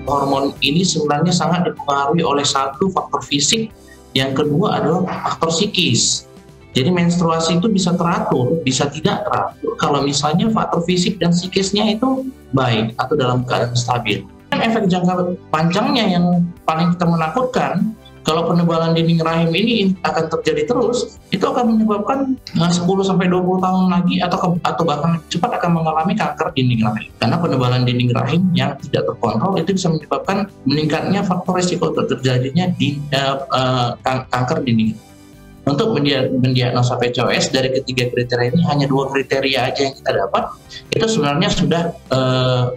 hormon ini sebenarnya sangat dipengaruhi oleh satu faktor fisik, yang kedua adalah faktor psikis. Jadi menstruasi itu bisa teratur, bisa tidak teratur kalau misalnya faktor fisik dan psikisnya itu baik atau dalam keadaan stabil. Dan efek jangka panjangnya yang paling kita menakutkan, kalau penebalan dinding rahim ini akan terjadi terus, itu akan menyebabkan 10-20 tahun lagi atau bahkan cepat akan mengalami kanker dinding rahim. Karena penebalan dinding rahim yang tidak terkontrol itu bisa menyebabkan meningkatnya faktor risiko terjadinya kanker dinding. Untuk mendiagnosa PCOS dari ketiga kriteria ini hanya 2 kriteria aja yang kita dapat, itu sebenarnya sudah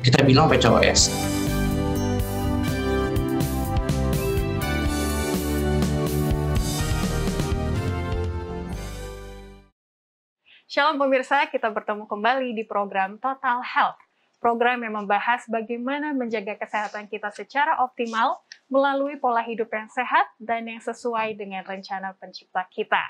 kita bilang PCOS. Shalom pemirsa, kita bertemu kembali di program Total Health. Program yang membahas bagaimana menjaga kesehatan kita secara optimal melalui pola hidup yang sehat dan yang sesuai dengan rencana pencipta kita.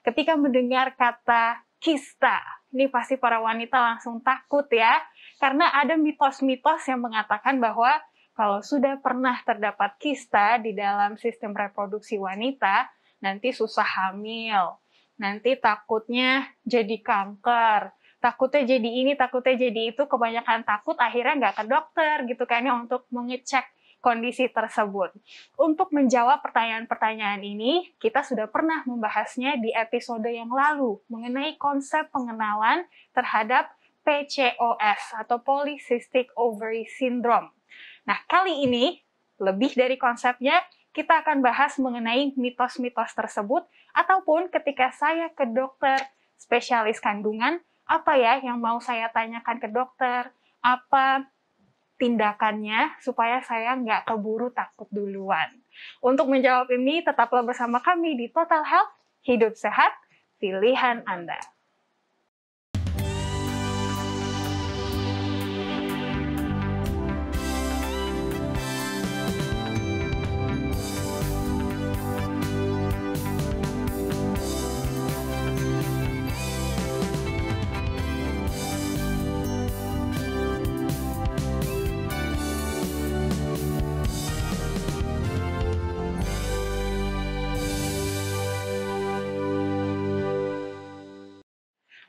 Ketika mendengar kata kista, ini pasti para wanita langsung takut ya, karena ada mitos-mitos yang mengatakan bahwa kalau sudah pernah terdapat kista di dalam sistem reproduksi wanita, nanti susah hamil, nanti takutnya jadi kanker, takutnya jadi ini, takutnya jadi itu, kebanyakan takut akhirnya nggak ke dokter gitu kan ya untuk mengecek kondisi tersebut. Untuk menjawab pertanyaan-pertanyaan ini, kita sudah pernah membahasnya di episode yang lalu mengenai konsep pengenalan terhadap PCOS atau Polycystic Ovary Syndrome. Nah, kali ini lebih dari konsepnya, kita akan bahas mengenai mitos-mitos tersebut ataupun ketika saya ke dokter spesialis kandungan, apa ya yang mau saya tanyakan ke dokter, apa tindakannya supaya saya nggak keburu takut duluan. Untuk menjawab ini, tetaplah bersama kami di Total Health, hidup sehat, pilihan Anda.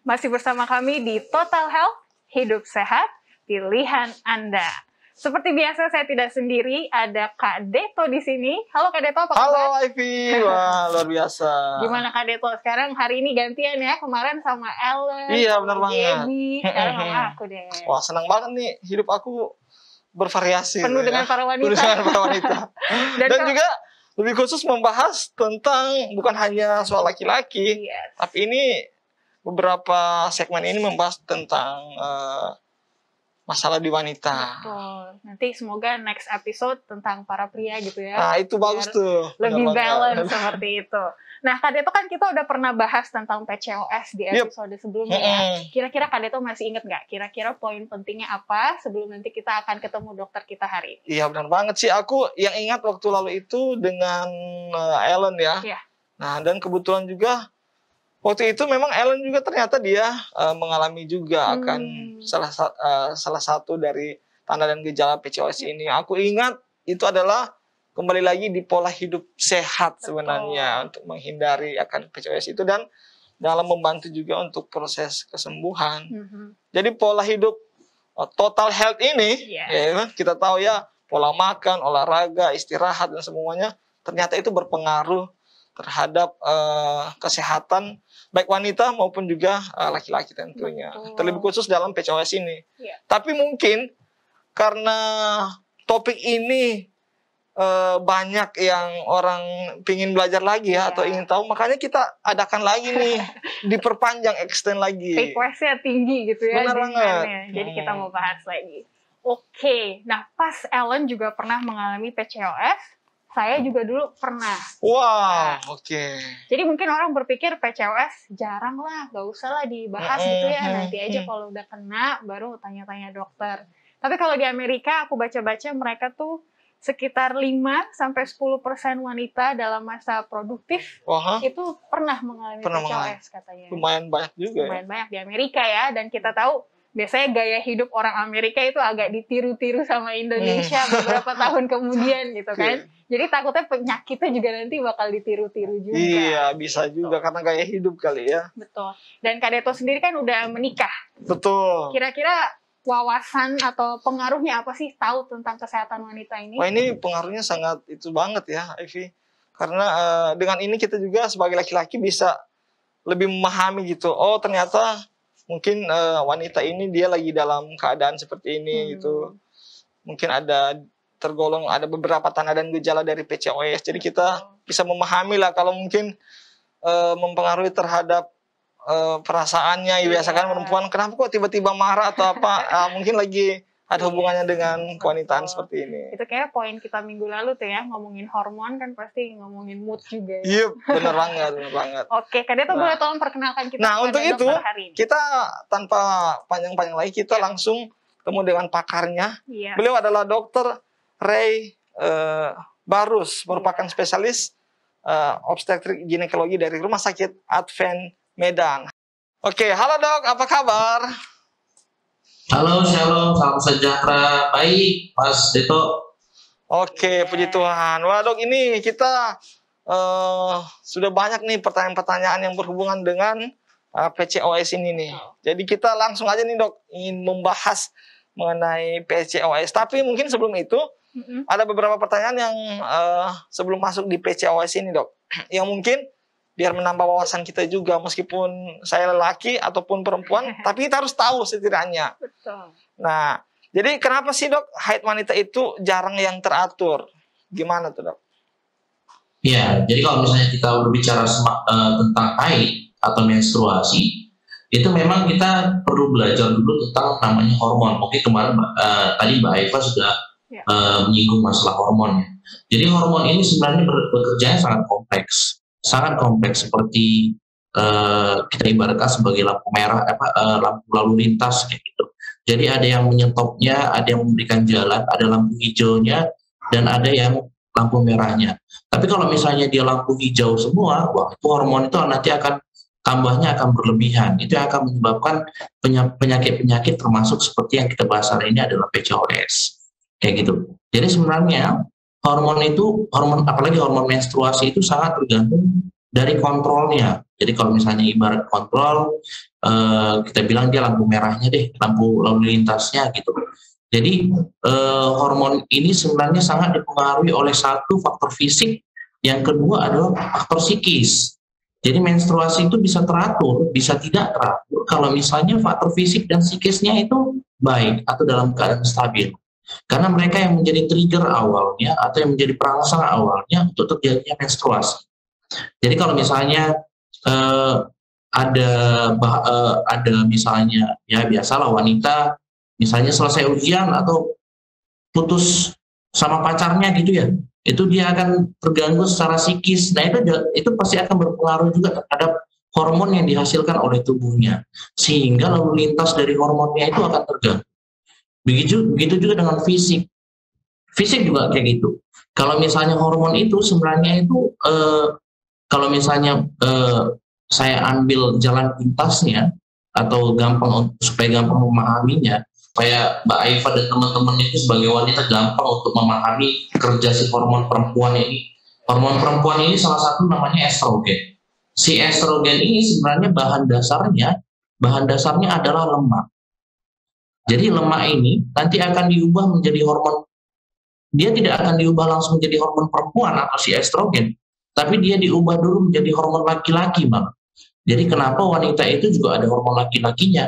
Masih bersama kami di Total Health, hidup sehat, pilihan Anda. Seperti biasa saya tidak sendiri, ada Kak Deto di sini. Halo Kak Deto, apa kabar? Halo Ivy, wah luar biasa. Gimana Kak Deto? Sekarang hari ini gantian ya, kemarin sama Ellen, Iya benar banget. Gaby, sekarang sama aku deh. Wah senang banget nih, hidup aku bervariasi. Penuh dengan para wanita. Penuh dengan para wanita. Dan kalau, juga lebih khusus membahas tentang bukan hanya soal laki-laki, yes, tapi ini beberapa segmen ini membahas tentang masalah di wanita. betul. Nanti semoga next episode tentang para pria gitu ya. Nah itu bagus tuh. Lebih benar balance seperti itu. Nah Kak Deto kan kita udah pernah bahas tentang PCOS di episode sebelumnya ya. Kira-kira Kak Deto masih inget nggak? Kira-kira poin pentingnya apa sebelum nanti kita akan ketemu dokter kita hari ini? Iya benar banget sih. Aku yang ingat waktu lalu itu dengan Ellen ya. Iya. Nah dan kebetulan juga waktu itu memang Ellen juga ternyata dia mengalami juga akan salah satu dari tanda dan gejala PCOS ini. Aku ingat itu adalah kembali lagi di pola hidup sehat sebenarnya untuk menghindari akan PCOS itu dan dalam membantu juga untuk proses kesembuhan. Jadi pola hidup total health ini, ya, kita tahu ya pola makan, olahraga, istirahat dan semuanya ternyata itu berpengaruh terhadap kesehatan baik wanita maupun juga laki-laki tentunya. Terlebih khusus dalam PCOS ini. Tapi mungkin karena topik ini banyak yang orang ingin belajar lagi ya atau ingin tahu, makanya kita adakan lagi nih, diperpanjang, extend lagi. Request-nya tinggi gitu ya. Benar banget. Jadi kita mau bahas lagi. Oke, nah pas Ellen juga pernah mengalami PCOS, saya juga dulu pernah. Wow, oke. Jadi mungkin orang berpikir PCOS jarang lah, gak usah lah dibahas gitu ya. Nanti aja kalau udah kena baru tanya-tanya dokter. Tapi kalau di Amerika aku baca-baca mereka tuh sekitar 5-10% wanita dalam masa produktif itu pernah mengalami PCOS katanya. Lumayan banyak juga. Lumayan banyak di Amerika ya. Dan kita tahu biasanya gaya hidup orang Amerika itu agak ditiru-tiru sama Indonesia beberapa tahun kemudian gitu kan. Jadi takutnya penyakitnya juga nanti bakal ditiru-tiru juga. Iya, bisa juga karena gaya hidup kali ya. Betul. Dan Kak Deto sendiri kan udah menikah. Betul. Kira-kira wawasan atau pengaruhnya apa sih tahu tentang kesehatan wanita ini? Wah, ini pengaruhnya sangat itu banget ya, Evi. Karena dengan ini kita juga sebagai laki-laki bisa lebih memahami gitu. Oh, ternyata mungkin wanita ini dia lagi dalam keadaan seperti ini gitu. Mungkin ada beberapa tanda dan gejala dari PCOS. Jadi kita bisa memahami lah kalau mungkin mempengaruhi terhadap perasaannya. Biasa kan perempuan kenapa kok tiba-tiba marah atau apa? Mungkin lagi ada hubungannya dengan kewanitaan seperti ini. Itu kayak poin kita minggu lalu tuh ya, ngomongin hormon kan pasti ngomongin mood juga ya. Iya, benar banget. Oke, Kak Deto boleh tolong perkenalkan kita. Nah, untuk itu hari ini. kita tanpa panjang-panjang lagi kita langsung ketemu dengan pakarnya. Iya. Beliau adalah Dr. Ray Barus, merupakan spesialis obstetrik ginekologi dari Rumah Sakit Advent Medan. Oke, halo Dok, apa kabar? Halo, shalom, salam sejahtera. Baik, Mas Deto. Oke, puji Tuhan. Wah Dok, ini kita sudah banyak nih pertanyaan-pertanyaan yang berhubungan dengan PCOS ini nih. Jadi kita langsung aja nih Dok, ingin membahas mengenai PCOS. Tapi mungkin sebelum itu, ada beberapa pertanyaan yang sebelum masuk di PCOS ini Dok. Yang mungkin biar menambah wawasan kita juga, meskipun saya lelaki ataupun perempuan, tapi kita harus tahu setidaknya. Betul. Nah, jadi kenapa sih Dok, haid wanita itu jarang yang teratur? Gimana tuh Dok? Ya, jadi kalau misalnya kita berbicara tentang haid atau menstruasi, itu memang kita perlu belajar dulu tentang namanya hormon. Oke, kemarin tadi Mbak Eva sudah menyinggung masalah hormonnya. Jadi hormon ini sebenarnya bekerjanya sangat kompleks seperti kita ibaratkan sebagai lampu merah, lampu lalu lintas kayak gitu. Jadi ada yang menyetopnya, ada yang memberikan jalan, ada lampu hijaunya, dan ada yang lampu merahnya. Tapi kalau misalnya dia lampu hijau semua, wah itu hormon itu nanti tambahnya akan berlebihan. Itu yang akan menyebabkan penyakit-penyakit termasuk seperti yang kita bahas hari ini adalah PCOS. Kayak gitu. Jadi sebenarnya apalagi hormon menstruasi itu sangat tergantung dari kontrolnya. Jadi kalau misalnya ibarat kontrol, kita bilang dia lampu merahnya deh, lampu lalu lintasnya gitu. Jadi hormon ini sebenarnya sangat dipengaruhi oleh satu faktor fisik, yang kedua adalah faktor psikis. Jadi menstruasi itu bisa teratur, bisa tidak teratur kalau misalnya faktor fisik dan psikisnya itu baik atau dalam keadaan stabil. Karena mereka yang menjadi trigger awalnya atau yang menjadi perangsang awalnya untuk terjadinya menstruasi. Jadi kalau misalnya ada misalnya ya biasalah wanita misalnya selesai ujian atau putus sama pacarnya gitu ya, itu dia akan terganggu secara psikis. Nah itu pasti akan berpengaruh juga terhadap hormon yang dihasilkan oleh tubuhnya, sehingga lalu lintas dari hormonnya itu akan terganggu. Begitu juga dengan fisik juga kayak gitu. Kalau misalnya hormon itu sebenarnya itu kalau misalnya saya ambil jalan pintasnya atau supaya gampang memahaminya, supaya Mbak Aifa dan teman-teman itu sebagai wanita gampang untuk memahami kerja si hormon perempuan ini. Hormon perempuan ini salah satu namanya estrogen. Si estrogen ini sebenarnya bahan dasarnya adalah lemak. Jadi lemak ini nanti akan diubah menjadi hormon. Dia tidak akan diubah langsung menjadi hormon perempuan atau si estrogen, tapi dia diubah dulu menjadi hormon laki-laki, Bang. Jadi kenapa wanita itu juga ada hormon laki-lakinya?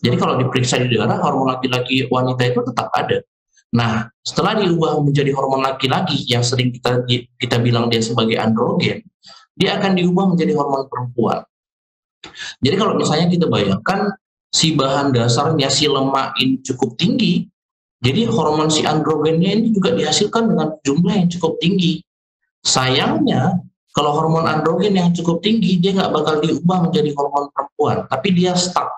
Jadi kalau diperiksa di darah, hormon laki-laki wanita itu tetap ada. Nah, setelah diubah menjadi hormon laki-laki yang sering kita bilang dia sebagai androgen, dia akan diubah menjadi hormon perempuan. Jadi kalau misalnya kita bayangkan si bahan dasarnya si lemak ini cukup tinggi, jadi hormon si androgennya ini juga dihasilkan dengan jumlah yang cukup tinggi. Sayangnya kalau hormon androgen yang cukup tinggi, dia nggak bakal diubah menjadi hormon perempuan, tapi dia stuck,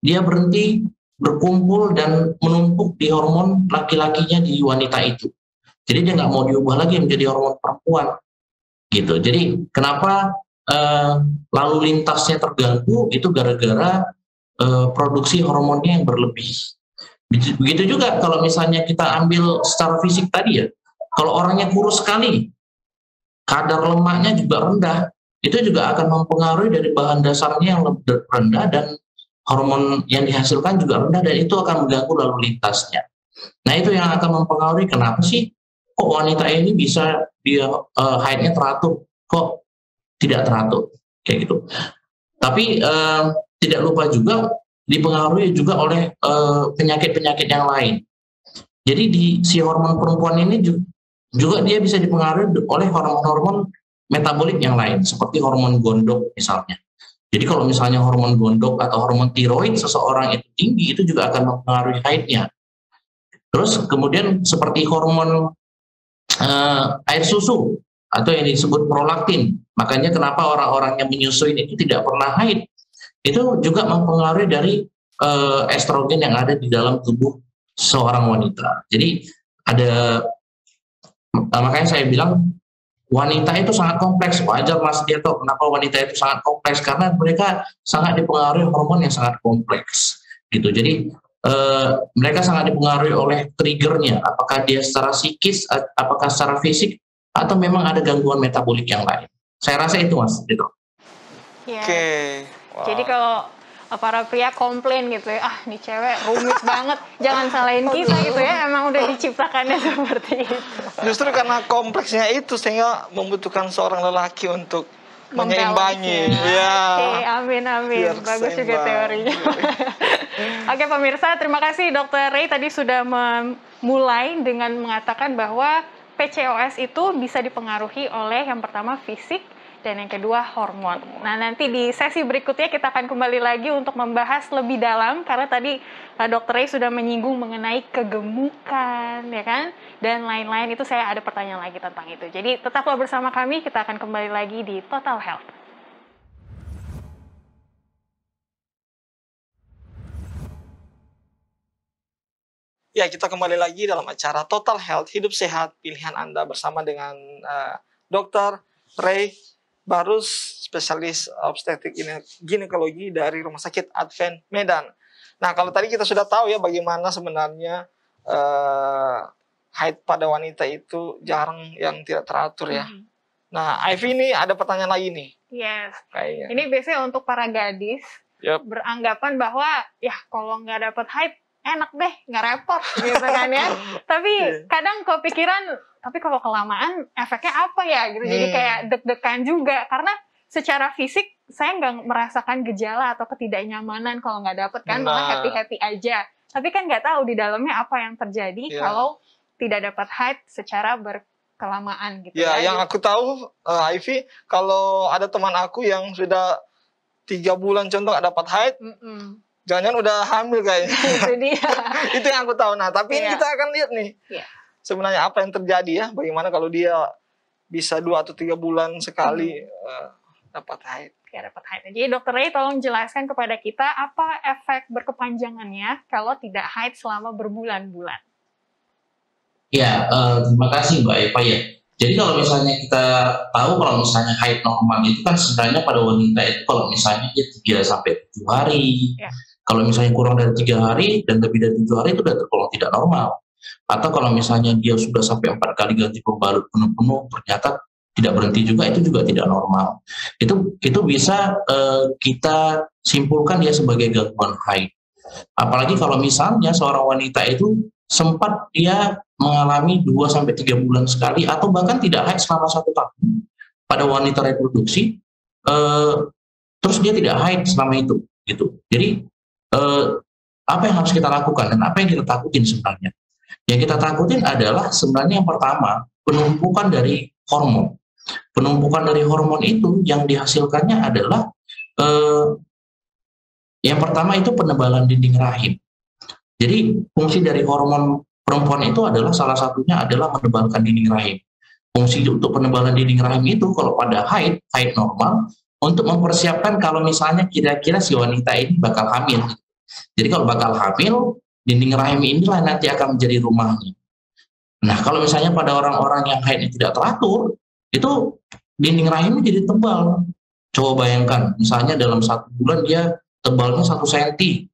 dia berhenti berkumpul dan menumpuk di hormon laki-lakinya di wanita itu. Jadi dia nggak mau diubah lagi menjadi hormon perempuan, gitu. Jadi kenapa lalu lintasnya terganggu itu gara-gara produksi hormonnya yang berlebih. Begitu juga kalau misalnya kita ambil secara fisik tadi ya, kalau orangnya kurus sekali, kadar lemaknya juga rendah, itu juga akan mempengaruhi dari bahan dasarnya yang rendah dan hormon yang dihasilkan juga rendah, dan itu akan mengganggu lalu lintasnya. Nah, itu yang akan mempengaruhi kenapa sih kok wanita ini bisa dia haidnya teratur, kok tidak teratur, kayak gitu. Tapi tidak lupa juga dipengaruhi juga oleh penyakit-penyakit yang lain. Jadi di si hormon perempuan ini juga dia bisa dipengaruhi oleh hormon-hormon metabolik yang lain, seperti hormon gondok misalnya. Jadi kalau misalnya hormon gondok atau hormon tiroid seseorang itu tinggi, itu juga akan mempengaruhi haidnya. Terus kemudian seperti hormon air susu atau yang disebut prolaktin. Makanya kenapa orang-orang yang menyusui itu tidak pernah haid. Itu juga mempengaruhi dari estrogen yang ada di dalam tubuh seorang wanita. Jadi makanya saya bilang wanita itu sangat kompleks. Wajar Mas Dieto, kenapa wanita itu sangat kompleks? Karena mereka sangat dipengaruhi hormon yang sangat kompleks, gitu. Jadi mereka sangat dipengaruhi oleh triggernya, apakah dia secara psikis, apakah secara fisik, atau memang ada gangguan metabolik yang lain. Saya rasa itu Mas Dieto. Ya. Oke. Wow. Jadi kalau para pria komplain gitu ya, nih cewek rumit banget, jangan salahin kita gitu ya, emang udah diciptakannya seperti itu. Justru karena kompleksnya itu sehingga membutuhkan seorang lelaki untuk menyeimbangi. Ya. Oke, amin. Bagus juga teorinya. Oke pemirsa, terima kasih Dr. Ray tadi sudah memulai dengan mengatakan bahwa PCOS itu bisa dipengaruhi oleh yang pertama fisik, dan yang kedua hormon. Nah, nanti di sesi berikutnya kita akan kembali lagi untuk membahas lebih dalam, karena tadi Dr. Ray sudah menyinggung mengenai kegemukan, ya kan? Dan lain-lain, itu saya ada pertanyaan lagi tentang itu. Jadi tetaplah bersama kami, kita akan kembali lagi di Total Health. Ya, kita kembali lagi dalam acara Total Health, Hidup Sehat, Pilihan Anda, bersama dengan Dr. Ray Barus, spesialis obstetrik ginekologi dari Rumah Sakit Advent Medan. Nah, kalau tadi kita sudah tahu ya bagaimana sebenarnya haid pada wanita itu jarang yang tidak teratur ya. Nah, Ivy ini ada pertanyaan lagi nih. Yes. Kayaknya. Ini biasanya untuk para gadis beranggapan bahwa ya kalau nggak dapat haid enak deh, nggak repot gitu kan ya. Tapi kadang kepikiran, tapi kalau kelamaan efeknya apa ya gitu. Jadi kayak deg-degan juga, karena secara fisik saya nggak merasakan gejala atau ketidaknyamanan kalau nggak dapet kan, malah happy-happy aja. Tapi kan nggak tahu di dalamnya apa yang terjadi kalau tidak dapat haid secara berkelamaan gitu ya. Yang gitu. aku tahu, Ivy, kalau ada teman aku yang sudah 3 bulan contoh nggak dapat haid, jangan-jangan udah hamil kayaknya. Itu dia. Itu yang aku tahu. Nah, tapi ini kita akan lihat nih. Sebenarnya apa yang terjadi ya? Bagaimana kalau dia bisa 2 atau 3 bulan sekali dapat haid. Ya, dapat haid. Jadi Dr. Ray tolong jelaskan kepada kita apa efek berkepanjangannya kalau tidak haid selama berbulan-bulan. Ya, terima kasih Mbak Eva ya. Jadi kalau misalnya kita tahu kalau misalnya haid normal itu kan sebenarnya pada wanita itu kalau misalnya dia 3-7 hari. Kalau misalnya kurang dari 3 hari dan lebih dari 7 hari itu sudah tergolong tidak normal. Atau kalau misalnya dia sudah sampai 4 kali ganti pembalut penuh-penuh, ternyata tidak berhenti juga, itu juga tidak normal. Itu bisa kita simpulkan dia sebagai gangguan haid. Apalagi kalau misalnya seorang wanita itu sempat dia mengalami 2-3 bulan sekali, atau bahkan tidak haid selama 1 tahun pada wanita reproduksi, terus dia tidak haid selama itu, gitu. Jadi apa yang harus kita lakukan dan apa yang kita takutin sebenarnya? Yang kita takutin adalah sebenarnya yang pertama, penumpukan dari hormon. Penumpukan dari hormon itu yang dihasilkannya adalah yang pertama itu penebalan dinding rahim. Jadi fungsi dari hormon perempuan itu adalah salah satunya adalah menebalkan dinding rahim. Fungsi untuk penebalan dinding rahim itu kalau pada haid normal, untuk mempersiapkan kalau misalnya kira-kira si wanita ini bakal hamil. Jadi kalau bakal hamil, dinding rahim inilah nanti akan menjadi rumahnya. Nah, kalau misalnya pada orang-orang yang haidnya tidak teratur, itu dinding rahimnya jadi tebal. Coba bayangkan, misalnya dalam 1 bulan dia tebalnya 1 cm.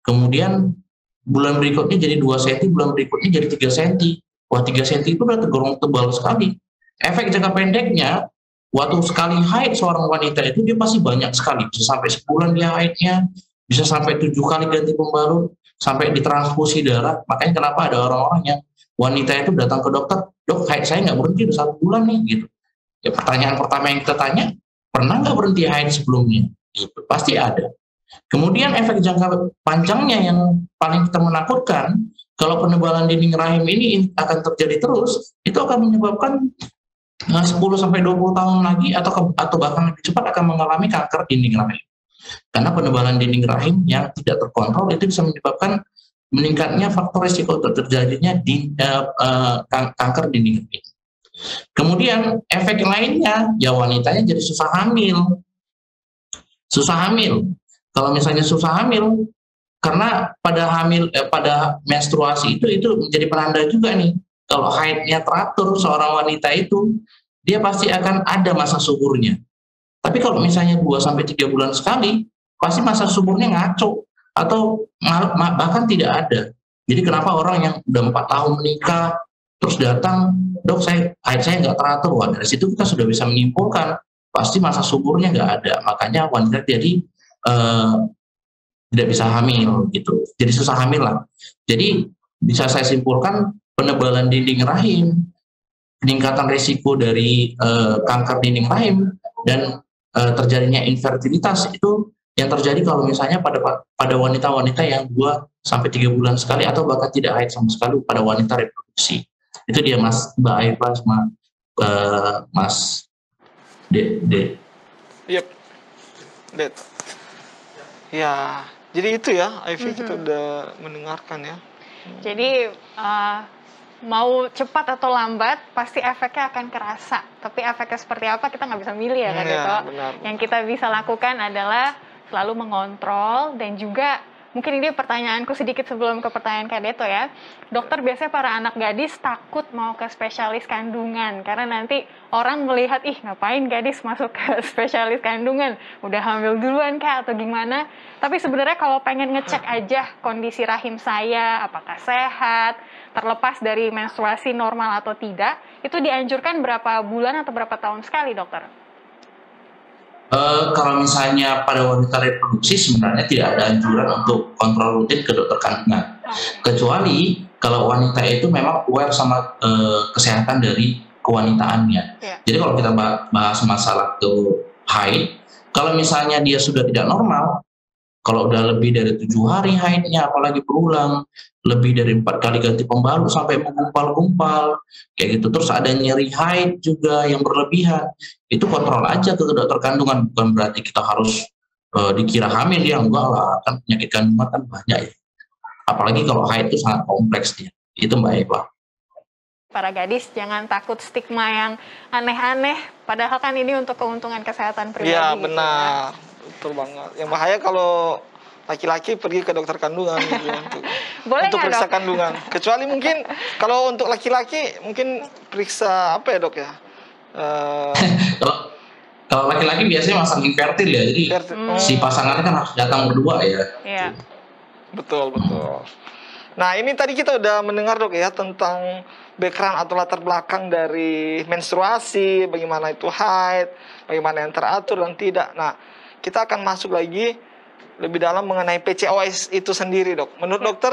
Kemudian bulan berikutnya jadi 2 cm, bulan berikutnya jadi 3 cm. Wah, 3 cm itu udah tergolong tebal sekali. Efek jangka pendeknya, waktu sekali haid seorang wanita itu dia pasti banyak sekali. Bisa sampai sebulan dia haidnya, bisa sampai 7 kali ganti pembalut, sampai ditransfusi darah. Makanya kenapa ada orang-orang yang wanita itu datang ke dokter, dok haid saya nggak berhenti udah 1 bulan nih gitu. Ya pertanyaan pertama yang kita tanya, pernah nggak berhenti haid sebelumnya? Gitu, pasti ada. Kemudian efek jangka panjangnya yang paling kita menakutkan, kalau penebalan dinding rahim ini akan terjadi terus, itu akan menyebabkan 10-20 tahun lagi atau bahkan lebih cepat akan mengalami kanker dinding rahim. Karena penebalan dinding rahim yang tidak terkontrol itu bisa menyebabkan meningkatnya faktor risiko terjadinya kanker dinding rahim. Kemudian efek lainnya, ya wanitanya jadi susah hamil. Susah hamil. Kalau misalnya susah hamil, karena pada menstruasi itu menjadi penanda juga nih. Kalau haidnya teratur seorang wanita itu, dia pasti akan ada masa suburnya. Tapi kalau misalnya 2-3 bulan sekali, pasti masa suburnya ngaco atau bahkan tidak ada. Jadi kenapa orang yang udah 4 tahun menikah terus datang, dok haid saya nggak teratur. Wah, dari situ kita sudah bisa menyimpulkan pasti masa suburnya nggak ada. Makanya wanita jadi tidak bisa hamil gitu. Jadi susah hamil lah. Jadi bisa saya simpulkan penebalan dinding rahim, peningkatan risiko dari kanker dinding rahim, dan terjadinya infertilitas itu yang terjadi kalau misalnya pada wanita-wanita yang 2-3 bulan sekali atau bahkan tidak haid sama sekali pada wanita reproduksi. Itu dia Mbak Aifa sama Mas D. Yep. Ded. Ya, jadi itu ya, Ivy kita udah mendengarkan ya. Jadi mau cepat atau lambat pasti efeknya akan kerasa. Tapi efeknya seperti apa kita nggak bisa milih ya kan gitu. Yang kita bisa lakukan adalah selalu mengontrol dan juga mungkin ini pertanyaanku sedikit sebelum ke pertanyaan Kak Deto ya. Dokter biasanya para anak gadis takut mau ke spesialis kandungan karena nanti orang melihat ngapain gadis masuk ke spesialis kandungan, udah hamil duluan Kak atau gimana. Tapi sebenarnya kalau pengen ngecek aja kondisi rahim saya apakah sehat, terlepas dari menstruasi normal atau tidak, itu dianjurkan berapa bulan atau berapa tahun sekali dokter? Kalau misalnya pada wanita reproduksi sebenarnya tidak ada anjuran untuk kontrol rutin ke dokter kandungan. Kecuali kalau wanita itu memang aware sama kesehatan dari kewanitaannya. Jadi kalau kita bahas masalah haid, kalau misalnya dia sudah tidak normal, kalau udah lebih dari 7 hari haidnya, apalagi berulang, lebih dari 4 kali ganti pembalut sampai menggumpal-gumpal, kayak gitu. Terus ada nyeri haid juga yang berlebihan, itu kontrol aja ke dokter kandungan. Bukan berarti kita harus dikira hamil, ya enggak lah, kan penyakit kandungan kan banyak ya. Apalagi kalau haid itu sangat kompleks dia. Itu Mbak Eva. Para gadis jangan takut stigma yang aneh-aneh, padahal kan ini untuk keuntungan kesehatan pribadi. Iya benar, gitu ya. Betul banget. Yang bahaya kalau laki-laki pergi ke dokter kandungan gitu, untuk periksa kandungan. Kecuali mungkin kalau untuk laki-laki mungkin periksa apa ya dok ya? Kalau laki-laki biasanya masang infertil ya, jadi si pasangannya kan harus datang berdua ya. Iya. Betul. Nah ini tadi kita udah mendengar dok ya tentang background atau latar belakang dari menstruasi, bagaimana itu haid, bagaimana yang teratur dan tidak. Nah kita akan masuk lagi lebih dalam mengenai PCOS itu sendiri dok. Menurut dokter,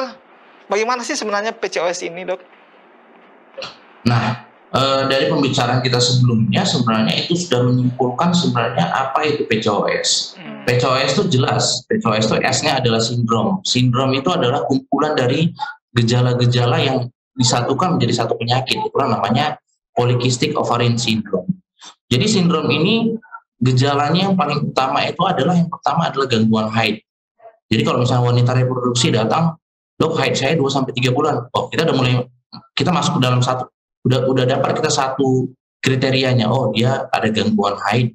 bagaimana sih sebenarnya PCOS ini dok? Nah, dari pembicaraan kita sebelumnya sebenarnya itu sudah menyimpulkan sebenarnya apa itu PCOS. PCOS itu jelas, PCOS itu S-nya adalah sindrom. Sindrom itu adalah kumpulan dari gejala-gejala yang disatukan menjadi satu penyakit. Itulah namanya polycystic ovarian syndrome. Jadi sindrom ini gejalanya yang paling utama itu adalah yang pertama adalah gangguan haid. Jadi kalau misalnya wanita reproduksi datang, dok haid saya 2-3 bulan. Oh, kita masuk ke dalam udah dapat kita satu kriterianya. Oh, dia ada gangguan haid.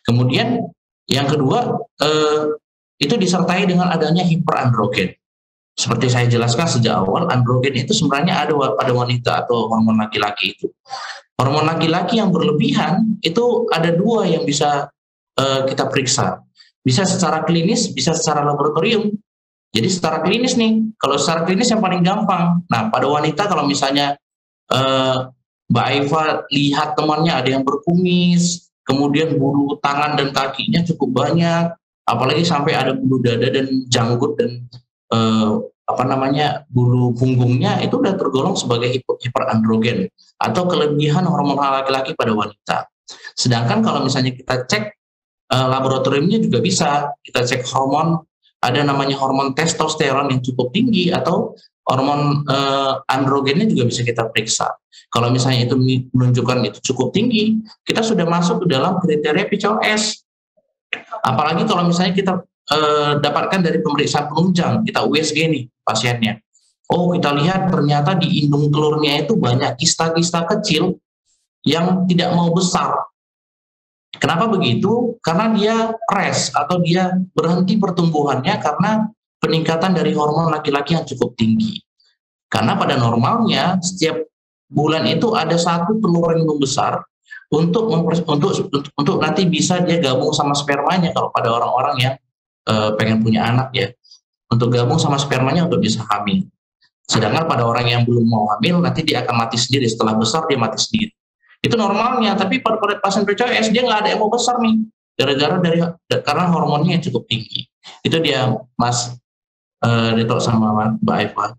Kemudian yang kedua itu disertai dengan adanya hiperandrogen. Seperti saya jelaskan sejak awal, androgen itu sebenarnya ada pada wanita atau hormon laki-laki itu. Hormon laki-laki yang berlebihan itu ada 2 yang bisa kita periksa. Bisa secara klinis, bisa secara laboratorium. Jadi secara klinis nih, kalau secara klinis yang paling gampang. Nah, pada wanita kalau misalnya Mbak Eva lihat temannya ada yang berkumis, kemudian bulu tangan dan kakinya cukup banyak, apalagi sampai ada bulu dada dan janggut dan bulu punggungnya, itu udah tergolong sebagai hiperandrogen atau kelebihan hormonal laki-laki pada wanita. Sedangkan kalau misalnya kita cek laboratoriumnya juga bisa, kita cek hormon, ada namanya hormon testosteron yang cukup tinggi atau hormon androgennya juga bisa kita periksa. Kalau misalnya itu menunjukkan itu cukup tinggi, kita sudah masuk ke dalam kriteria PCOS. Apalagi kalau misalnya kita dapatkan dari pemeriksaan penunjang, kita USG nih pasiennya. Oh, kita lihat ternyata di indung telurnya itu banyak kista-kista kecil yang tidak mau besar. Kenapa begitu? Karena dia crash atau dia berhenti pertumbuhannya karena peningkatan dari hormon laki-laki yang cukup tinggi. Karena pada normalnya setiap bulan itu ada satu telur yang membesar untuk nanti bisa dia gabung sama spermanya kalau pada orang-orang yang pengen punya anak ya, untuk gabung sama spermanya untuk bisa hamil. Sedangkan pada orang yang belum mau hamil nanti dia akan mati sendiri, setelah besar dia mati sendiri. Itu normalnya, tapi pada pasien PCOS dia nggak ada yang mau besar nih, karena hormonnya yang cukup tinggi. Itu dia Mas Deto sama Mbak Eva.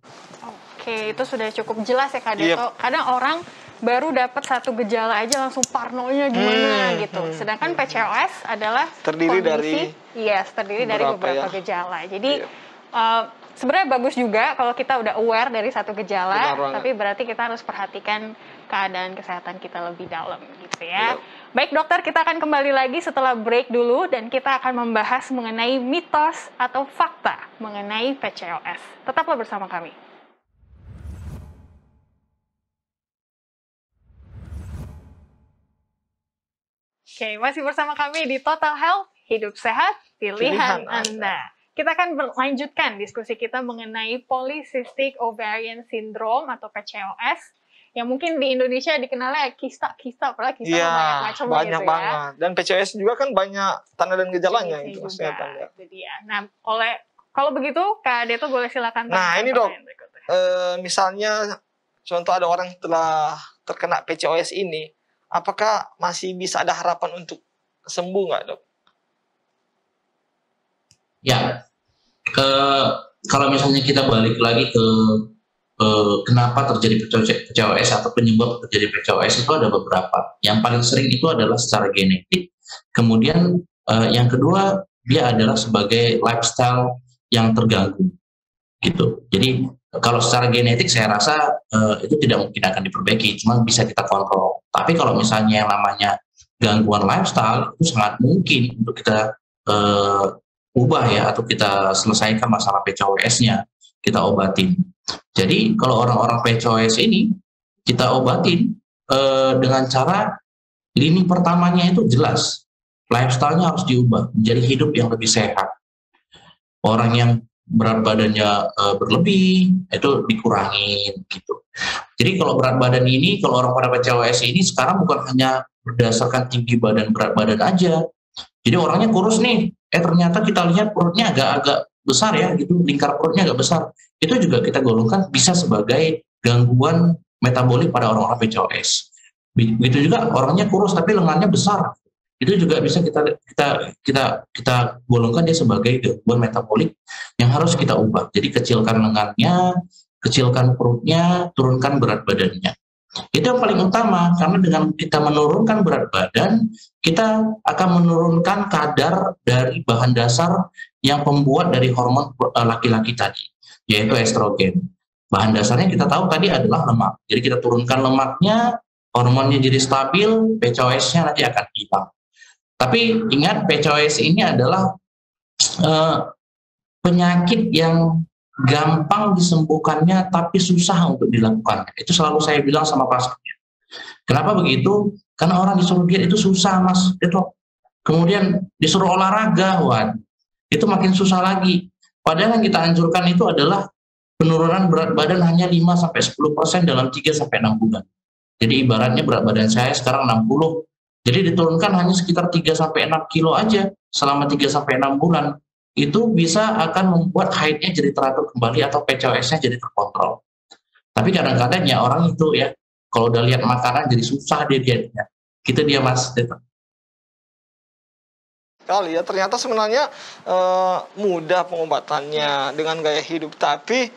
Oke, itu sudah cukup jelas ya Kak Deto. Kadang orang baru dapat satu gejala aja langsung parnonya gimana gitu. Sedangkan PCOS adalah terdiri dari beberapa gejala. Jadi sebenarnya bagus juga kalau kita udah aware dari satu gejala, tapi berarti kita harus perhatikan keadaan kesehatan kita lebih dalam gitu ya. Baik dokter, kita akan kembali lagi setelah break dulu dan kita akan membahas mengenai mitos atau fakta mengenai PCOS. Tetaplah bersama kami. Oke, masih bersama kami di Total Health, hidup sehat, pilihan Anda. Kita akan melanjutkan diskusi kita mengenai Polycystic Ovarian Syndrome atau PCOS, yang mungkin di Indonesia dikenalnya kista-kista, padahal kista banyak banyak gitu banget. Ya. Dan PCOS juga kan banyak tanda dan gejalanya itu maksudnya tanda. Nah, kalau begitu Kak Deto boleh silakan. Nah, ini dok, misalnya contoh ada orang telah terkena PCOS ini, apakah masih bisa ada harapan untuk sembuh nggak dok? Ya, kalau misalnya kita balik lagi ke kenapa terjadi PCOS atau penyebab terjadi PCOS itu ada beberapa. Yang paling sering itu adalah secara genetik. Kemudian yang kedua dia adalah sebagai lifestyle yang terganggu, gitu. Jadi kalau secara genetik saya rasa itu tidak mungkin akan diperbaiki, cuma bisa kita kontrol. Tapi kalau misalnya yang namanya gangguan lifestyle itu sangat mungkin untuk kita ubah ya, atau kita selesaikan masalah PCOS-nya, kita obatin. Jadi kalau orang-orang PCOS ini kita obatin dengan cara lini pertamanya itu jelas, lifestyle-nya harus diubah menjadi hidup yang lebih sehat. Orang yang berat badannya berlebih itu dikurangin gitu. Jadi kalau berat badan ini, kalau orang pada PCOS ini sekarang bukan hanya berdasarkan tinggi badan, berat badan aja. Jadi orangnya kurus nih, ternyata kita lihat perutnya agak besar ya, gitu, lingkar perutnya agak besar. Itu juga kita golongkan bisa sebagai gangguan metabolik pada orang-orang PCOS. Begitu juga orangnya kurus tapi lengannya besar. Itu juga bisa kita golongkan dia sebagai gangguan metabolik yang harus kita ubah. Jadi kecilkan lengannya, kecilkan perutnya, turunkan berat badannya. Itu yang paling utama, karena dengan kita menurunkan berat badan, kita akan menurunkan kadar dari bahan dasar yang pembuat dari hormon laki-laki tadi, yaitu estrogen. Bahan dasarnya kita tahu tadi adalah lemak. Jadi kita turunkan lemaknya, hormonnya jadi stabil, PCOS-nya nanti akan hilang. Tapi ingat, PCOS ini adalah penyakit yang gampang disembuhkannya tapi susah untuk dilakukan. Itu selalu saya bilang sama pasiennya. Kenapa begitu? Karena orang disuruh diet itu susah, Mas. Kemudian disuruh olahraga, itu makin susah lagi. Padahal yang kita anjurkan itu adalah penurunan berat badan hanya 5-10% dalam 3-6 bulan. Jadi ibaratnya berat badan saya sekarang 60, jadi diturunkan hanya sekitar 3-6 kilo aja. selama 3 sampai 6 bulan, itu bisa akan membuat haidnya jadi teratur kembali atau PCOS-nya jadi terkontrol. Tapi kadang-kadang ya orang itu ya, kalau udah lihat makanan jadi susah dia dietnya. Gitu dia Mas. Kali ya, ternyata sebenarnya mudah pengobatannya dengan gaya hidup, tapi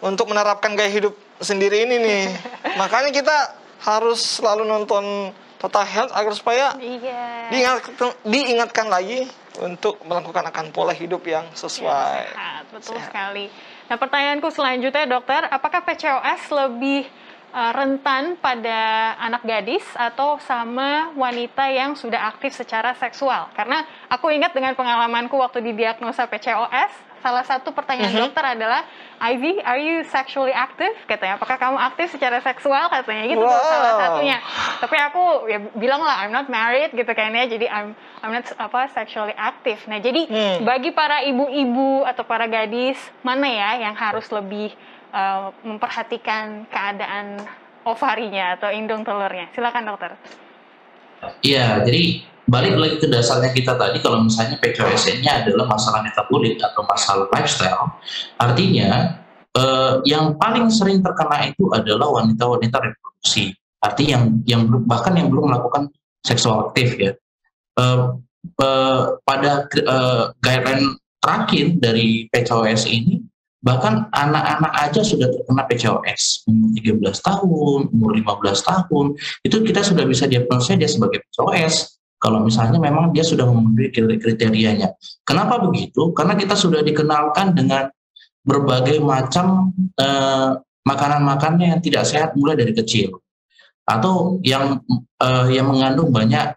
untuk menerapkan gaya hidup sendiri ini nih, makanya kita harus selalu nonton Total Health agar supaya diingatkan lagi untuk melakukan akan pola hidup yang sesuai. Ya, sehat, betul sekali. Nah, pertanyaanku selanjutnya dokter, apakah PCOS lebih rentan pada anak gadis atau sama wanita yang sudah aktif secara seksual? Karena aku ingat dengan pengalamanku waktu didiagnosa PCOS, salah satu pertanyaan dokter adalah, Ivy, are you sexually active? Katanya, apakah kamu aktif secara seksual? Katanya gitu, salah satunya. Tapi aku ya bilang lah, I'm not married gitu kayaknya, jadi I'm not sexually active. Nah, jadi bagi para ibu-ibu atau para gadis, mana ya yang harus lebih memperhatikan keadaan ovarinya atau indung telurnya? Silakan dokter. Iya, jadi balik lagi ke dasarnya kita tadi, kalau misalnya PCOS-nya adalah masalah metabolik atau masalah lifestyle, artinya yang paling sering terkena itu adalah wanita-wanita reproduksi, artinya yang bahkan yang belum melakukan seksual aktif ya. Pada guideline terakhir dari PCOS ini, bahkan anak-anak aja sudah terkena PCOS, umur 13 tahun, umur 15 tahun, itu kita sudah bisa diagnosa dia sebagai PCOS, kalau misalnya memang dia sudah memenuhi kriterianya. Kenapa begitu? Karena kita sudah dikenalkan dengan berbagai macam makanan-makanan yang tidak sehat mulai dari kecil, atau yang mengandung banyak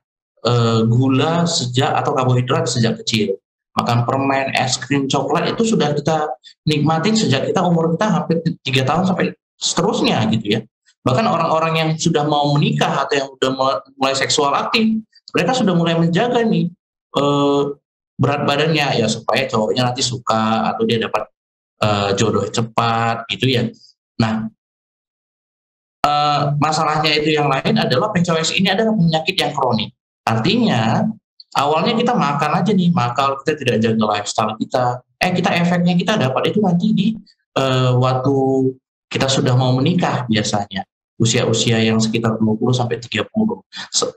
gula atau karbohidrat sejak kecil. Makan permen, es krim, coklat itu sudah kita nikmatin sejak kita umur kita hampir 3 tahun sampai seterusnya gitu ya. Bahkan orang-orang yang sudah mau menikah atau yang sudah mulai seksual aktif, mereka sudah mulai menjaga nih berat badannya ya, supaya cowoknya nanti suka atau dia dapat jodoh cepat gitu ya. Nah, masalahnya itu yang lain adalah PCOS ini adalah penyakit yang kronik. Artinya awalnya kita makan aja nih, makal, kita tidak jaga lifestyle kita. Efeknya kita dapat itu nanti di waktu kita sudah mau menikah biasanya. Usia-usia yang sekitar 20 sampai 30.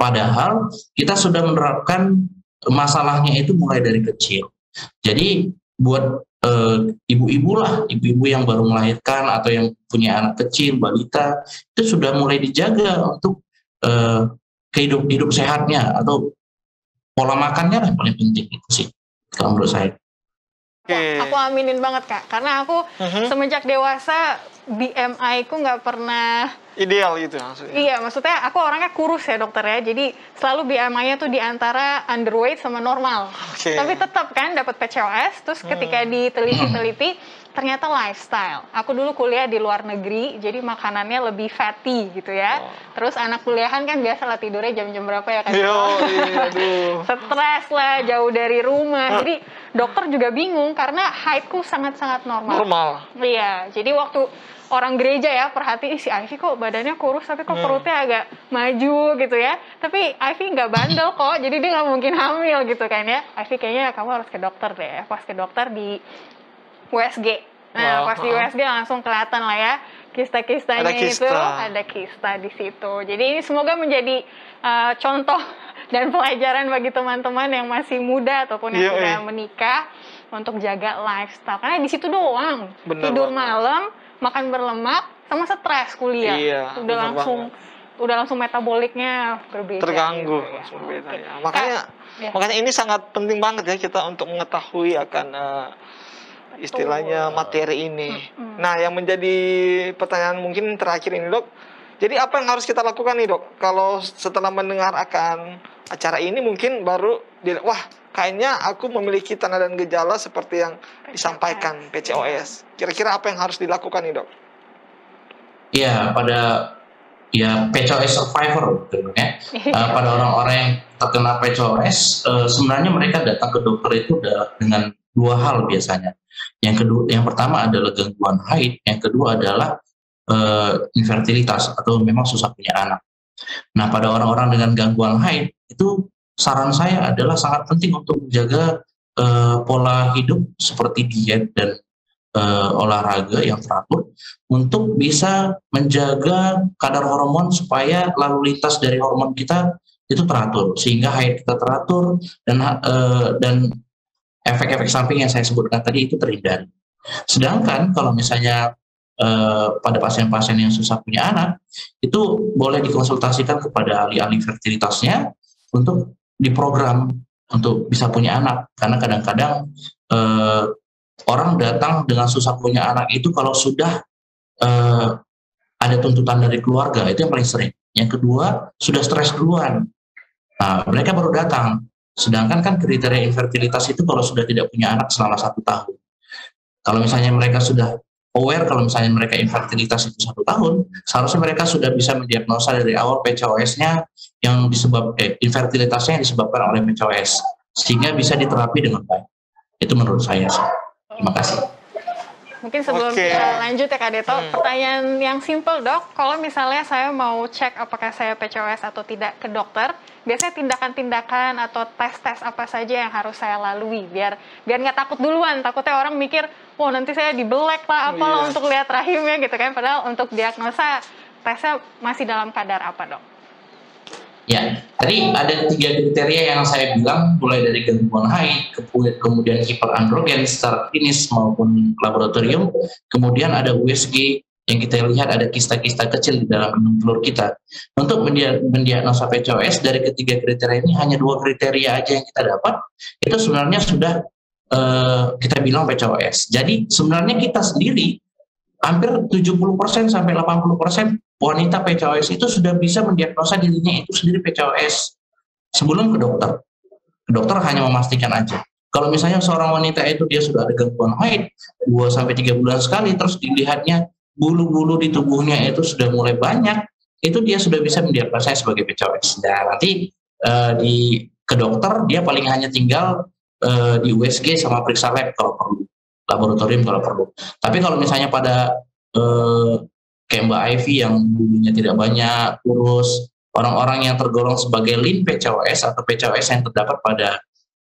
Padahal kita sudah menerapkan masalahnya itu mulai dari kecil. Jadi buat ibu-ibu yang baru melahirkan atau yang punya anak kecil, balita, itu sudah mulai dijaga untuk hidup sehatnya atau pola makannya lah paling penting itu sih kalau menurut saya. Aku aminin banget Kak, karena aku semenjak dewasa BMI ku nggak pernah ideal gitu maksudnya. Iya, maksudnya aku orangnya kurus ya dokter ya, jadi selalu BMI-nya tuh di antara underweight sama normal. Tapi tetap kan dapat PCOS, terus ketika diteliti-teliti ternyata lifestyle. Aku dulu kuliah di luar negeri, jadi makanannya lebih fatty gitu ya. Terus anak kuliahan kan biasa lah tidurnya jam-jam berapa ya kan? Stres lah, jauh dari rumah. Jadi dokter juga bingung karena haidku sangat-sangat normal. Iya, jadi waktu orang gereja ya perhatiin si Ivy kok badannya kurus tapi kok perutnya agak maju gitu ya. Tapi Ivy nggak bandel kok, jadi dia nggak mungkin hamil gitu kan ya. Ivy kayaknya kamu harus ke dokter deh. Pas ke dokter di USG. Nah, pas di USG langsung kelihatan lah ya kista-kistanya itu, ada kista di situ. Jadi ini semoga menjadi contoh dan pelajaran bagi teman-teman yang masih muda ataupun yang sudah menikah untuk jaga lifestyle. Karena di situ doang. Tidur malam, makan berlemak, sama stres kuliah. Udah langsung metaboliknya berbeda. Terganggu langsung berbeda ya. Makanya ini sangat penting banget ya kita untuk mengetahui akan istilahnya materi ini. Nah, yang menjadi pertanyaan mungkin terakhir ini dok, jadi apa yang harus kita lakukan nih dok? Kalau setelah mendengar akan acara ini mungkin baru wah kayaknya aku memiliki tanda dan gejala seperti yang disampaikan PCOS. Kira-kira apa yang harus dilakukan nih dok? Ya, pada PCOS survivor ya. Pada orang-orang yang terkena PCOS, sebenarnya mereka datang ke dokter itu dengan 2 hal biasanya. Yang pertama adalah gangguan haid, yang kedua adalah infertilitas atau memang susah punya anak. Nah, pada orang-orang dengan gangguan haid itu saran saya adalah sangat penting untuk menjaga pola hidup seperti diet dan olahraga yang teratur untuk bisa menjaga kadar hormon supaya lalu lintas dari hormon kita itu teratur sehingga haid kita teratur dan efek-efek samping yang saya sebutkan tadi itu terhindari. Sedangkan kalau misalnya pada pasien-pasien yang susah punya anak itu boleh dikonsultasikan kepada ahli-ahli fertilitasnya untuk diprogram untuk bisa punya anak, karena kadang-kadang orang datang dengan susah punya anak itu kalau sudah ada tuntutan dari keluarga, itu yang paling sering. Yang kedua, sudah stres duluan. Nah, mereka baru datang. Sedangkan kan kriteria infertilitas itu kalau sudah tidak punya anak selama 1 tahun. Kalau misalnya mereka sudah aware, kalau misalnya mereka infertilitas itu 1 tahun, seharusnya mereka sudah bisa mendiagnosa dari awal PCOS-nya yang infertilitasnya yang disebabkan oleh PCOS, sehingga bisa diterapi dengan baik. Itu menurut saya sih. Terima kasih. Mungkin sebelum kita lanjut ya Kak Deto, pertanyaan yang simple dok, kalau misalnya saya mau cek apakah saya PCOS atau tidak ke dokter, biasanya tindakan-tindakan atau tes-tes apa saja yang harus saya lalui biar nggak takut duluan, takutnya orang mikir, wah nanti saya dibelek lah apalah untuk lihat rahimnya gitu kan, padahal untuk diagnosa tesnya masih dalam kadar apa dok? Ya, tadi ada 3 kriteria yang saya bilang, mulai dari gangguan haid, kemudian hiperandrogen secara klinis maupun laboratorium, kemudian ada USG yang kita lihat ada kista-kista kecil di dalam kandung telur kita. Untuk mendiagnosa PCOS dari ketiga kriteria ini hanya 2 kriteria aja yang kita dapat, itu sebenarnya sudah kita bilang PCOS. Jadi sebenarnya kita sendiri hampir 70% sampai 80% wanita PCOS itu sudah bisa mendiagnosa dirinya itu sendiri PCOS sebelum ke dokter. Ke dokter hanya memastikan aja. Kalau misalnya seorang wanita itu dia sudah ada gangguan haid 2-3 bulan sekali, terus dilihatnya bulu-bulu di tubuhnya itu sudah mulai banyak, itu dia sudah bisa mendiagnosa sebagai PCOS. Nah, nanti ke dokter dia paling hanya tinggal di USG sama periksa lab kalau perlu, laboratorium kalau perlu. Tapi kalau misalnya pada kayak Mbak Ivy yang bulunya tidak banyak, kurus, orang-orang yang tergolong sebagai lean PCOS atau PCOS yang terdapat pada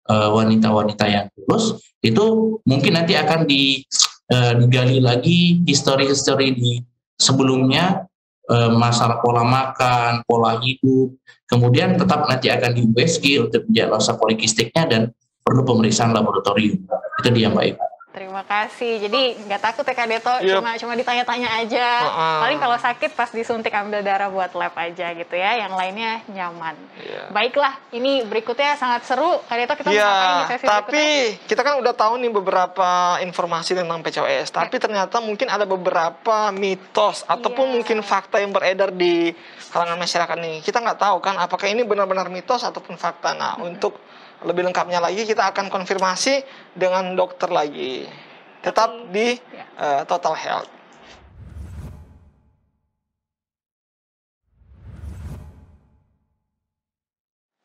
wanita-wanita yang kurus, itu mungkin nanti akan digali lagi histori-histori di sebelumnya, masalah pola makan, pola hidup, kemudian tetap nanti akan di USG untuk diagnosa polikistiknya dan perlu pemeriksaan laboratorium. Itu dia Mbak Ivy. Terima kasih. Jadi nggak takut ya Kak Deto, cuma ditanya-tanya aja. Paling kalau sakit pas disuntik ambil darah buat lab aja gitu ya. Yang lainnya nyaman. Baiklah, ini berikutnya sangat seru. Kak Deto, kita mau ngapain di sesi tapi berikutnya? kita kan udah tahu nih beberapa informasi tentang PCOS. Tapi ternyata mungkin ada beberapa mitos ataupun mungkin fakta yang beredar di kalangan masyarakat nih. Kita nggak tahu kan apakah ini benar-benar mitos ataupun fakta. Nah, untuk lebih lengkapnya lagi kita akan konfirmasi dengan dokter lagi. Tetap di Total Health.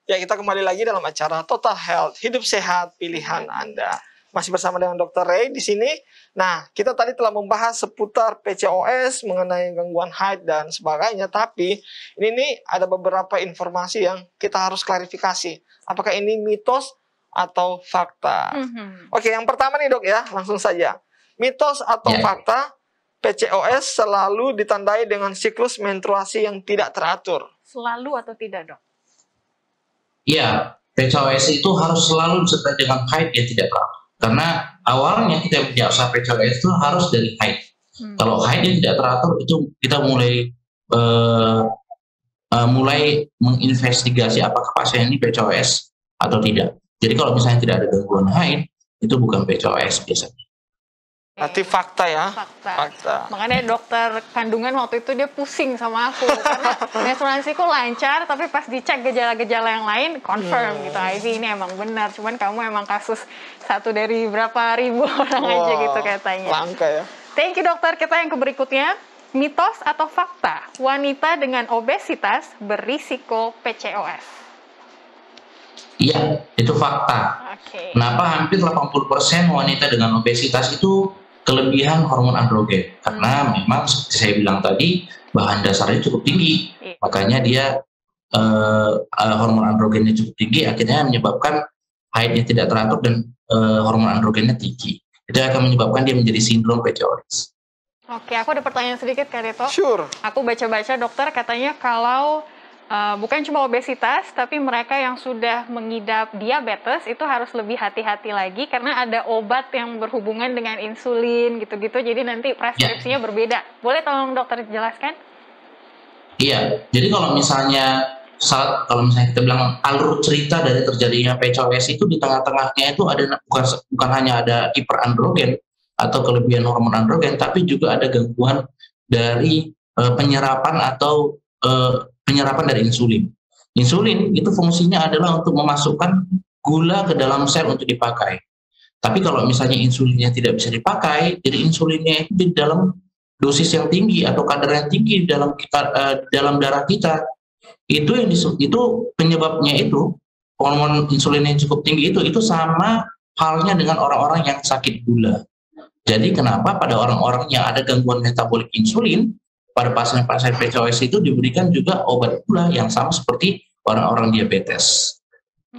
Ya, kita kembali lagi dalam acara Total Health, hidup sehat pilihan Anda. Masih bersama dengan Dr. Ray di sini. Nah, kita tadi telah membahas seputar PCOS, mengenai gangguan haid dan sebagainya. Tapi ini nih ada beberapa informasi yang kita harus klarifikasi. Apakah ini mitos atau fakta? Oke, yang pertama nih dok ya, langsung saja. Mitos atau fakta, PCOS selalu ditandai dengan siklus menstruasi yang tidak teratur. Selalu atau tidak dok? Iya, PCOS itu harus selalu disertai dengan haid yang tidak teratur. Karena awalnya kita mendiagnosa PCOS itu harus dari haid. Kalau haid yang tidak teratur itu kita mulai menginvestigasi apakah pasien ini PCOS atau tidak. Jadi kalau misalnya tidak ada gangguan haid, itu bukan PCOS biasanya. Berarti fakta ya? Fakta. Makanya dokter kandungan waktu itu dia pusing sama aku. Karena menstruasiku lancar, tapi pas dicek gejala-gejala yang lain, confirm gitu. Ivy ini emang benar, cuman kamu emang kasus satu dari berapa ribu orang aja gitu katanya. Langka ya. Thank you dokter. Kita yang ke berikutnya. Mitos atau fakta, wanita dengan obesitas berisiko PCOS? Iya, itu fakta. Kenapa hampir 80% wanita dengan obesitas itu kelebihan hormon androgen? Karena memang seperti saya bilang tadi, bahan dasarnya cukup tinggi. Makanya dia hormon androgennya cukup tinggi, akhirnya menyebabkan haidnya tidak teratur dan hormon androgennya tinggi. Itu akan menyebabkan dia menjadi sindrom PCOS. Oke, aku ada pertanyaan sedikit Kak Deto. Sure. Aku baca-baca dokter katanya kalau bukan cuma obesitas, tapi mereka yang sudah mengidap diabetes itu harus lebih hati-hati lagi karena ada obat yang berhubungan dengan insulin gitu-gitu, jadi nanti preskripsinya berbeda. Boleh tolong dokter jelaskan? Iya, jadi kalau misalnya kita bilang alur cerita dari terjadinya PCOS itu di tengah-tengahnya itu ada bukan hanya ada hiperandrogen atau kelebihan hormon androgen, tapi juga ada gangguan dari penyerapan atau penyerapan dari insulin. Insulin itu fungsinya adalah untuk memasukkan gula ke dalam sel untuk dipakai. Tapi kalau misalnya insulinnya tidak bisa dipakai, jadi insulinnya itu di dalam dosis yang tinggi atau kadar yang tinggi di dalam darah kita, itu penyebabnya itu hormon insulin yang cukup tinggi itu sama halnya dengan orang-orang yang sakit gula. Jadi kenapa pada orang-orang yang ada gangguan metabolik insulin, pada pasien-pasien PCOS itu diberikan juga obat gula yang sama seperti orang-orang diabetes.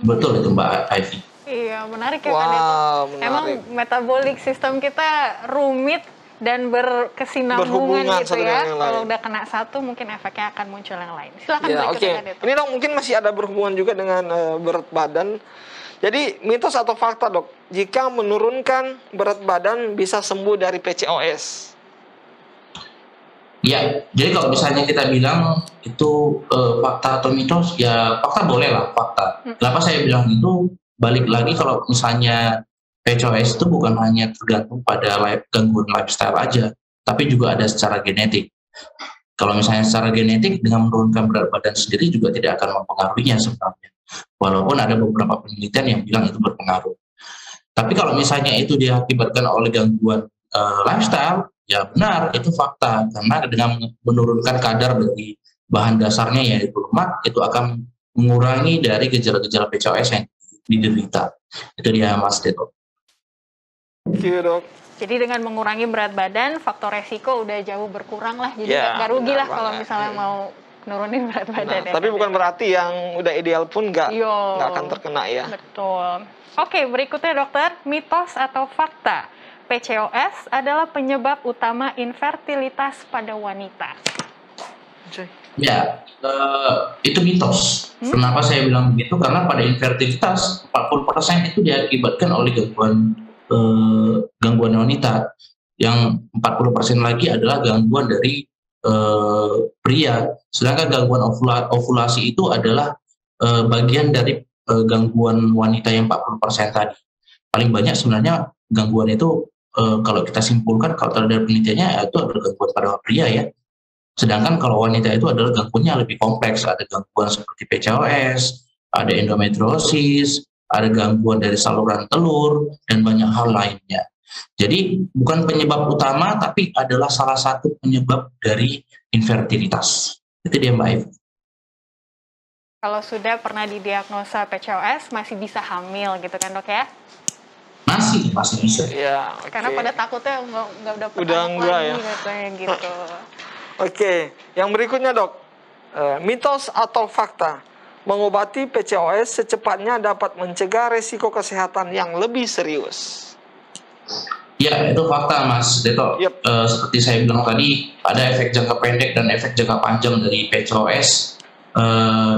Betul itu Mbak Ivy. Iya, menarik ya Kak Deto. Emang metabolik sistem kita rumit dan berkesinambungan gitu ya. Kalau udah kena satu mungkin efeknya akan muncul yang lain. Silakan berikutnya Kak Deto. Ini dok mungkin masih ada berhubungan juga dengan berat badan. Jadi mitos atau fakta dok, jika menurunkan berat badan bisa sembuh dari PCOS? Ya, jadi kalau misalnya kita bilang itu fakta atau mitos, ya fakta boleh lah, fakta. Kenapa saya bilang itu? Balik lagi kalau misalnya PCOS itu bukan hanya tergantung pada gangguan lifestyle aja, tapi juga ada secara genetik. Kalau misalnya secara genetik dengan menurunkan berat badan sendiri juga tidak akan mempengaruhinya sebenarnya. Walaupun ada beberapa penelitian yang bilang itu berpengaruh. Tapi kalau misalnya itu diakibatkan oleh gangguan lifestyle, ya benar, itu fakta. Karena dengan menurunkan kadar dari bahan dasarnya yaitu lemak, itu akan mengurangi dari gejala-gejala PCOS yang diderita. Itu dia Mas Deto. Oke dok. Jadi dengan mengurangi berat badan, faktor resiko udah jauh berkurang lah. Jadi nggak rugi lah kalau misalnya mau nurunin berat badan. Tapi bukan berarti yang udah ideal pun nggak akan terkena ya. Betul. Oke, berikutnya dokter, mitos atau fakta PCOS adalah penyebab utama infertilitas pada wanita. Ya, itu mitos. Kenapa saya bilang begitu? Karena pada infertilitas 40% itu diakibatkan oleh gangguan wanita. Yang 40% lagi adalah gangguan dari pria. Sedangkan gangguan ovulasi itu adalah bagian dari gangguan wanita yang 40% tadi. Paling banyak sebenarnya gangguan itu kalau kita simpulkan kalau terhadap penelitiannya itu adalah gangguan pada pria ya. Sedangkan kalau wanita itu adalah gangguannya lebih kompleks, ada gangguan seperti PCOS, ada endometriosis, ada gangguan dari saluran telur dan banyak hal lainnya. Jadi bukan penyebab utama tapi adalah salah satu penyebab dari infertilitas. Itu dia Mbak Ivy. Kalau sudah pernah didiagnosa PCOS masih bisa hamil gitu kan dok ya? Masih bisa. Ya, Karena pada takutnya nggak dapet anak lagi katanya gitu. Oke, yang berikutnya dok, mitos atau fakta mengobati PCOS secepatnya dapat mencegah resiko kesehatan yang lebih serius. Ya, itu fakta Mas Deto. Seperti saya bilang tadi, ada efek jangka pendek dan efek jangka panjang dari PCOS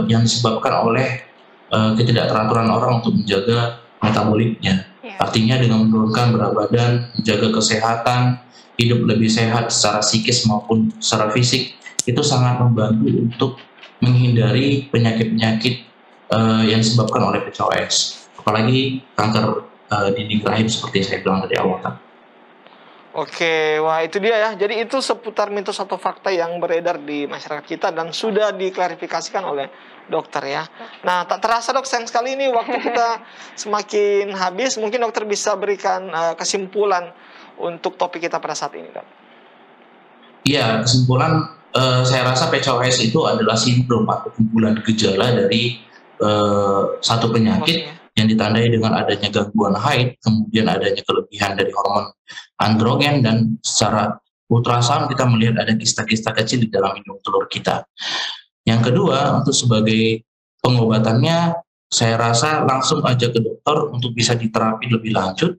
yang disebabkan oleh ketidakteraturan orang untuk menjaga metaboliknya. Artinya dengan menurunkan berat badan, menjaga kesehatan, hidup lebih sehat secara psikis maupun secara fisik, itu sangat membantu untuk menghindari penyakit-penyakit yang disebabkan oleh PCOS. Apalagi kanker dinding rahim seperti saya bilang dari awal tadi. Oke, wah itu dia ya. Jadi itu seputar mitos atau fakta yang beredar di masyarakat kita dan sudah diklarifikasikan oleh dokter ya. Nah, tak terasa dok, sayang sekali ini waktu kita semakin habis. Mungkin dokter bisa berikan kesimpulan untuk topik kita pada saat ini, dok. Iya, kesimpulan saya rasa PCOS itu adalah sindrom atau kumpulan gejala dari satu penyakit yang ditandai dengan adanya gangguan haid, kemudian adanya kelebihan dari hormon androgen, dan secara ultrasound kita melihat ada kista-kista kecil di dalam indung telur kita. Yang kedua, untuk sebagai pengobatannya, saya rasa langsung aja ke dokter untuk bisa diterapi lebih lanjut.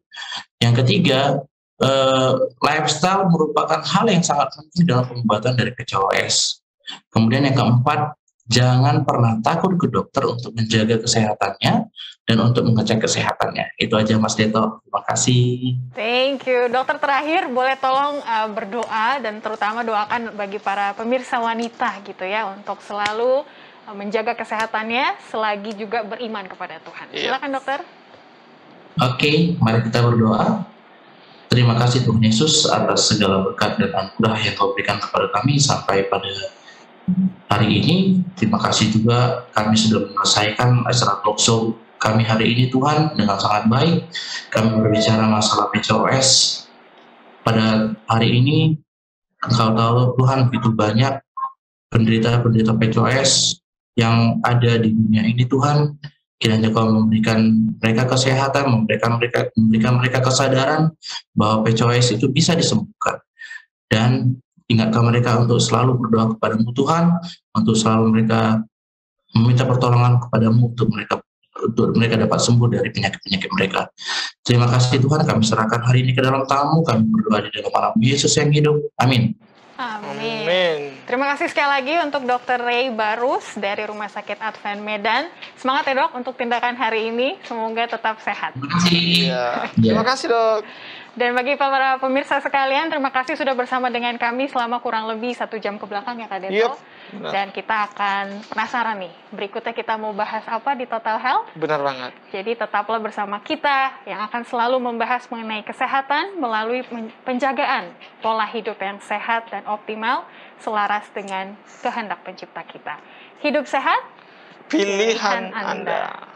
Yang ketiga, lifestyle merupakan hal yang sangat penting dalam pengobatan dari PCOS. Kemudian yang keempat, jangan pernah takut ke dokter untuk menjaga kesehatannya dan untuk mengecek kesehatannya. Itu aja Mas Deto. Terima kasih. Thank you. Dokter terakhir boleh tolong berdoa dan terutama doakan bagi para pemirsa wanita gitu ya untuk selalu menjaga kesehatannya selagi juga beriman kepada Tuhan. Silakan dokter. Oke, mari kita berdoa. Terima kasih Tuhan Yesus atas segala berkat dan anugerah yang Kau berikan kepada kami sampai pada hari ini. Terima kasih juga kami sudah menyelesaikan acara talk show kami hari ini Tuhan dengan sangat baik. Kami berbicara masalah PCOS. Pada hari ini Engkau tahu Tuhan begitu banyak penderita-penderita PCOS yang ada di dunia ini Tuhan. Kiranya Kau memberikan mereka kesehatan, memberikan mereka kesadaran bahwa PCOS itu bisa disembuhkan. Dan ingatkan mereka untuk selalu berdoa kepadamu Tuhan, untuk selalu mereka meminta pertolongan kepadamu untuk mereka dapat sembuh dari penyakit-penyakit mereka. Terima kasih Tuhan, kami serahkan hari ini ke dalam tangan-Mu, kami berdoa di dalam nama Yesus yang hidup. Amin. Amin. Terima kasih sekali lagi untuk Dr. Ray Barus dari Rumah Sakit Advent Medan. Semangat ya dok untuk tindakan hari ini. Semoga tetap sehat. Terima kasih. Terima kasih dok. Dan bagi para pemirsa sekalian, terima kasih sudah bersama dengan kami selama kurang lebih 1 jam ke belakang ya Kak Deto. Dan kita akan penasaran nih, berikutnya kita mau bahas apa di Total Health? Benar banget. Jadi tetaplah bersama kita yang akan selalu membahas mengenai kesehatan melalui penjagaan pola hidup yang sehat dan optimal selaras dengan kehendak pencipta kita. Hidup sehat, Pilihan Anda.